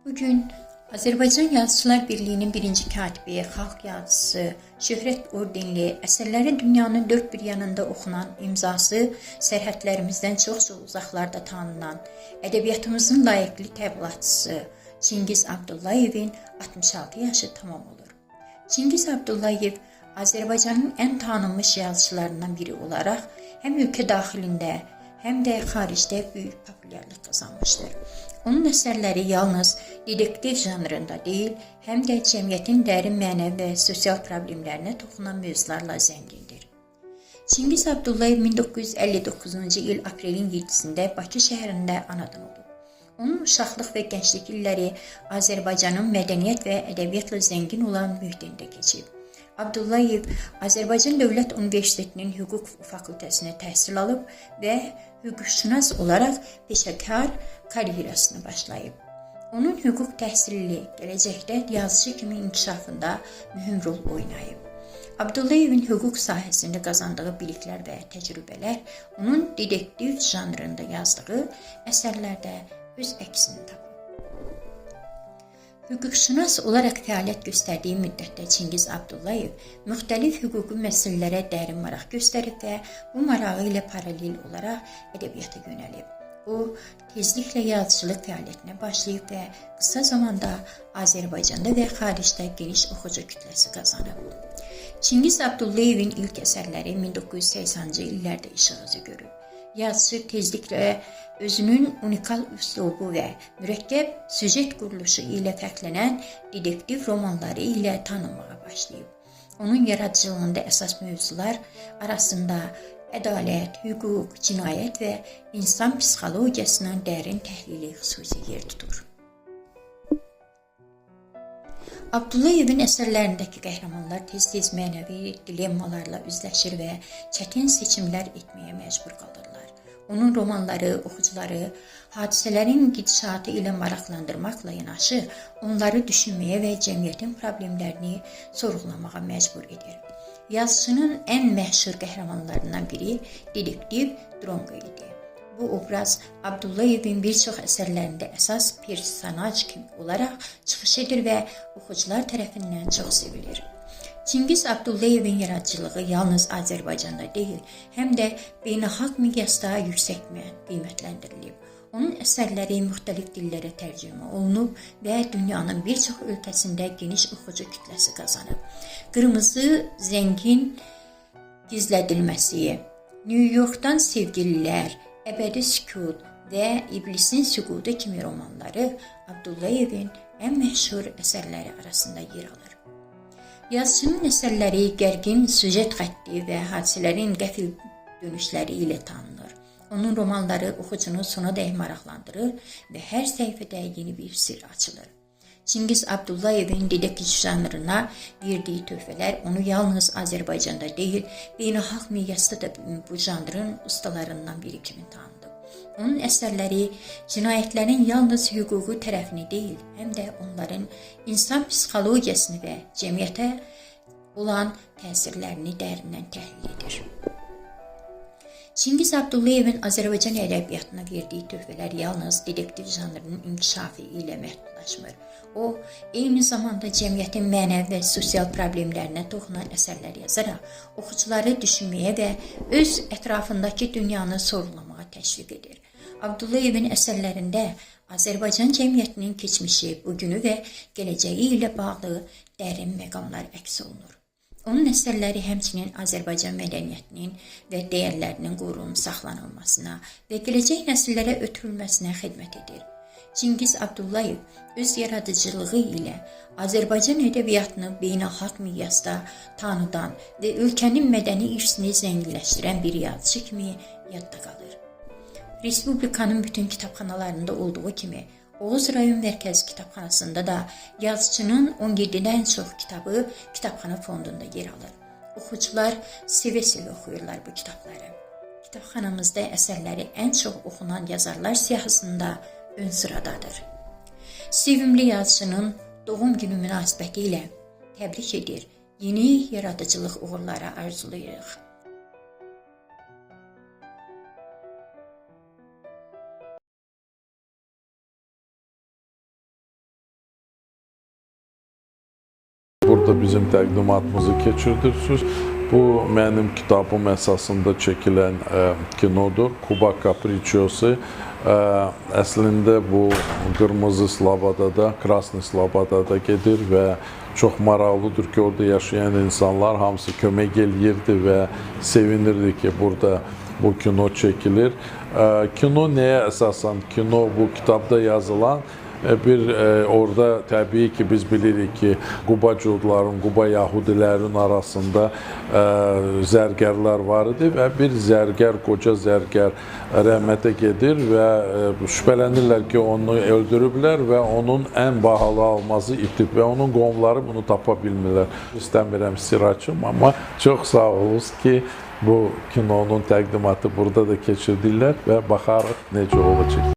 Bugün Azərbaycan Yazıçılar Birliyinin birinci katibi, xalq yazıcısı, şöhrət ordenli, əsərləri dünyanın dörd bir yanında oxunan, imzası sərhədlərimizdən çox-çox uzaqlarda tanınan, ədəbiyyatımızın layiqli təbliğatçısı Çingiz Abdullayevin 66 yaşı tamam olur. Çingiz Abdullayev Azərbaycanın ən tanınmış yazıçılarından biri olaraq həm ölkə daxilində, həm də xaricdə böyük populyarlıq qazanmışdır. Onun əsərləri yalnız dedektiv janrında deyil, həm də cəmiyyətin dərin mənəvi və sosial problemlərinə toxunan mövzularla zəngindir. Çingiz Abdullayev 1959-cu il aprelin 7-sində Bakı şəhərində anadan olub. Onun uşaqlıq və gənclik illəri Azərbaycanın mədəniyyət və ədəbiyyatla zəngin olan mühitində keçib. Abdullayev Azərbaycan Dövlət Universitetinin hüquq fakültəsində təhsil alıb və hüquqşünas olaraq peşəkar karyerasını başlayıb. Onun hüquq təhsili gələcəkdə yazıcı kimi inkişafında mühüm rol oynayıb. Abdullayevin hüquq sahəsində qazandığı biliklər və təcrübələr onun dedektiv janrında yazdığı əsərlərdə öz əksini tapıb. Hüquqşünas olaraq fəaliyyət göstərdiyi müddətdə Çingiz Abdullayev müxtəlif hüquqi məsələlərə dərin maraq göstərib və bu marağı ilə paralel olaraq ədəbiyyata yönəlib. O, tezliklə yazıçılıq fəaliyyətinə başlayıb və qısa zamanda Azərbaycanda və xaricdə geniş oxucu kütləsi qazanıb. Çingiz Abdullayevin ilk əsərləri 1980-ci illərdə işıq üzü görüb. Yazıcı tezliklə özünün unikal üslubu və mürəkkəb süjet quruluşu ilə fərqlənən dedektiv romanları ilə tanınmağa başlayıb. Onun yaradıcılığında əsas mövzular arasında ədalət, hüquq, cinayət və insan psixologiyasının dərin təhlili xüsusi yer tutur. Abdullayevin əsərlərindəki qəhrəmanlar tez-tez mənəvi dilemmalarla üzləşir və çətin seçimlər etməyə məcbur qalırlar. Onun romanları oxucuları hadisələrin gidişatı ilə maraqlandırmaqla yanaşı, onları düşünməyə və cəmiyyətin problemlərini sorğulamağa məcbur edir. Yazıcının ən məşhur qəhrəmanlarından biri dedektiv Dronqo idi. Bu obraz Abdullayevin bir çox əsərlərində əsas personaj kimi olaraq çıxış edir və oxucular tərəfindən çox sevilir. Çingiz Abdullayevin yaradıcılığı yalnız Azərbaycanda deyil, həm də beynəlxalq miqyasda yüksək qiymətləndirilib. Onun əsərləri müxtəlif dillərə tərcümə olunub və dünyanın bir çox ölkəsində geniş oxucu kütləsi qazanıb. Qırmızı zəngin gizlədilməsi, New Yorkdan sevgililər, Əbədi sükut və İblisin süqutu kimi romanları Abdullayevin ən məşhur əsərləri arasında yer alır. Yazıcının əsərləri gərgin süjet xətti və hadisələrin qəfil dönüşləri ilə tanınır. Onun romanları oxucunu sonadək maraqlandırır və hər səhifədə yeni bir sirr açılır. Çingiz Abdullayevin dedektiv janrına verdiyi töhfələr onu yalnız Azərbaycanda deyil, beynəlxalq miqyasda da bu janrın ustalarından biri kimi tanınıb. Onun əsərləri cinayətlərin yalnız hüquqi tərəfini deyil, həm də onların insan psixologiyasını və cəmiyyətə olan təsirlərini dərindən təhlil edir. Çingiz Abdullayevin Azərbaycan ədəbiyyatına verdiyi töhfələr yalnız dedektiv janrının inkişafı ilə məhdudlaşmır. O, eyni zamanda cəmiyyətin mənəvi və sosial problemlərinə toxunan əsərlər yazaraq oxucuları düşünməyə və öz ətrafındakı dünyanı sorğulamağa təşviq edir. Abdullayevin əsərlərində Azərbaycan cəmiyyətinin keçmişi, bugünü və gələcəyi ilə bağlı dərin məqamlar əks olunur. Onun əsərləri həmçinin Azərbaycan mədəniyyətinin və dəyərlərinin qorunub saxlanılmasına və gələcək nəsillərə ötürülməsinə xidmət edir. Çingiz Abdullayev öz yaradıcılığı ilə Azərbaycan ədəbiyyatını beynəlxalq miqyasda tanıdan və ölkənin mədəni irsini zənginləşdirən bir yazıcı kimi yadda qalır. Respublikanın bütün kitabxanalarında olduğu kimi Oğuz rayon mərkəzi kitabxanasında da yazıcının 17-dən çox kitabı kitabxana fondunda yer alır. Oxucular sevə-sevə oxuyurlar bu kitabları. Kitabxanamızda əsərləri ən çox oxunan yazarlar siyahısında ön sıradadır. Sevimli yazıcının doğum günü münasibəti ilə təbrik edir, yeni yaradıcılıq uğurları arzulayırıq. burada bizim təqdimatımızı keçirirsiniz. Bu mənim kitabım əsasında çəkilən kinodur. Kuba Kapriçosu. Əslində bu Qırmızı Slobodada, Krasnı Slobodada gedir və çox maraqlıdır ki, orada yaşayan insanlar hamısı kömək eləyirdi və sevinirdi ki, burada bu kino çəkilir. Kino nəyə əsasən? Kino bu kitabda yazılan orada təbii ki, biz bilirik ki, Qubacıların, Quba Yahudilərin arasında zərgərlər var idi və bir zərgər, qoca zərgər rəhmətə gedir və şübhələnirlər ki, onu öldürüblər və onun ən bahalı almazı itib və onun qonşuları bunu tapa bilmirlər. İstəmirəm sir açım, amma çox sağ olunuz ki, bu kinonun təqdimatı burada da keçirdirlər və baxarıq necə olacaq.